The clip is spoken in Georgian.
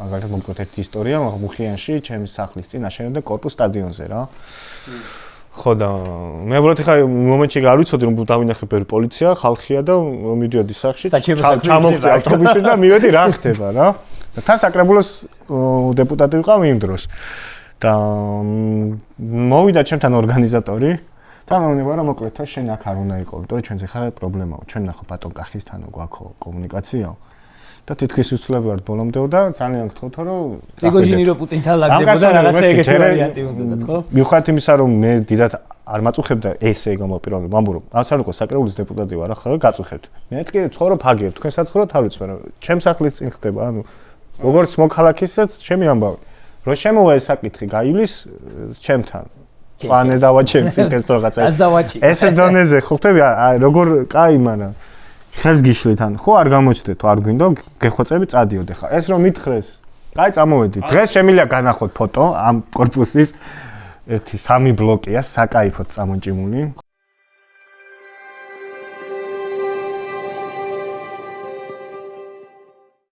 მაგალითად მოგკეთ ერთი ისტორია, მუხიანში ჩემი სახლის წინ აშენებდა კორპუს სტადიონზე რა. ხო და მე უბრალოდ ხა მომენტში არ ვიცოდი რომ დავინახე ბევრი პოლიცია, ხალხია და მივიდიოდი სახლში, ჩამოვხდი ავტობუსში და მივედი რა ხდება რა. და თან საკრებულოს დეპუტატი ვიყავ იმ დროს. და მოვიდა ჩემთან ორგანიზატორი და მეუბნება რომ მოკლედ შენ აქ არ უნდა იყო, იმიტომ რომ ჩვენზე ხარ პრობლემაა. ჩვენ ნახო ბატონ კახისთანო გვაქვს კომუნიკაციაო. და თითქოს უცვლები ვარ ბოლომდეო და ძალიან გთხოვთ რომ პრიგოჟინი რო პუტინთან ლაგდებოდა რაღაცა ეგეთი ვარიანტი უნდათ ხო? მივხვდით იმისა რომ მე დიდად არ მაწუხებდა ესე გამოპირვალე მამბო რომ არც არ იყო საკრებულის დეპუტატი ვარ ახლა გაწუხებთ. მე თქვი ცხოვრობ აგერ თქვენ საცხოვროთ არ ვიცი მაგრამ ჩემ სახლის წინ ხდება ანუ როგორც მოქალაქისაც ჩემი ამბავი. რო შემოვა ეს საკითხი გაივლის ჩემთან. წვანე დავაჩენ წითელს რაღაცა. ესე დონეზე ხო ხტები როგორ კაი მარა ხერს გიშლით ან ხო არ გამოჩდეთ თუ არ გვინდო გეხვეწები წადიოდ ხა ეს რომ მითხრეს კაი წამოვედი დღეს შემიძლია განახოთ ფოტო ამ კორპუსის ერთი 3 ბლოკია საკაიფოდ წამონჭიმული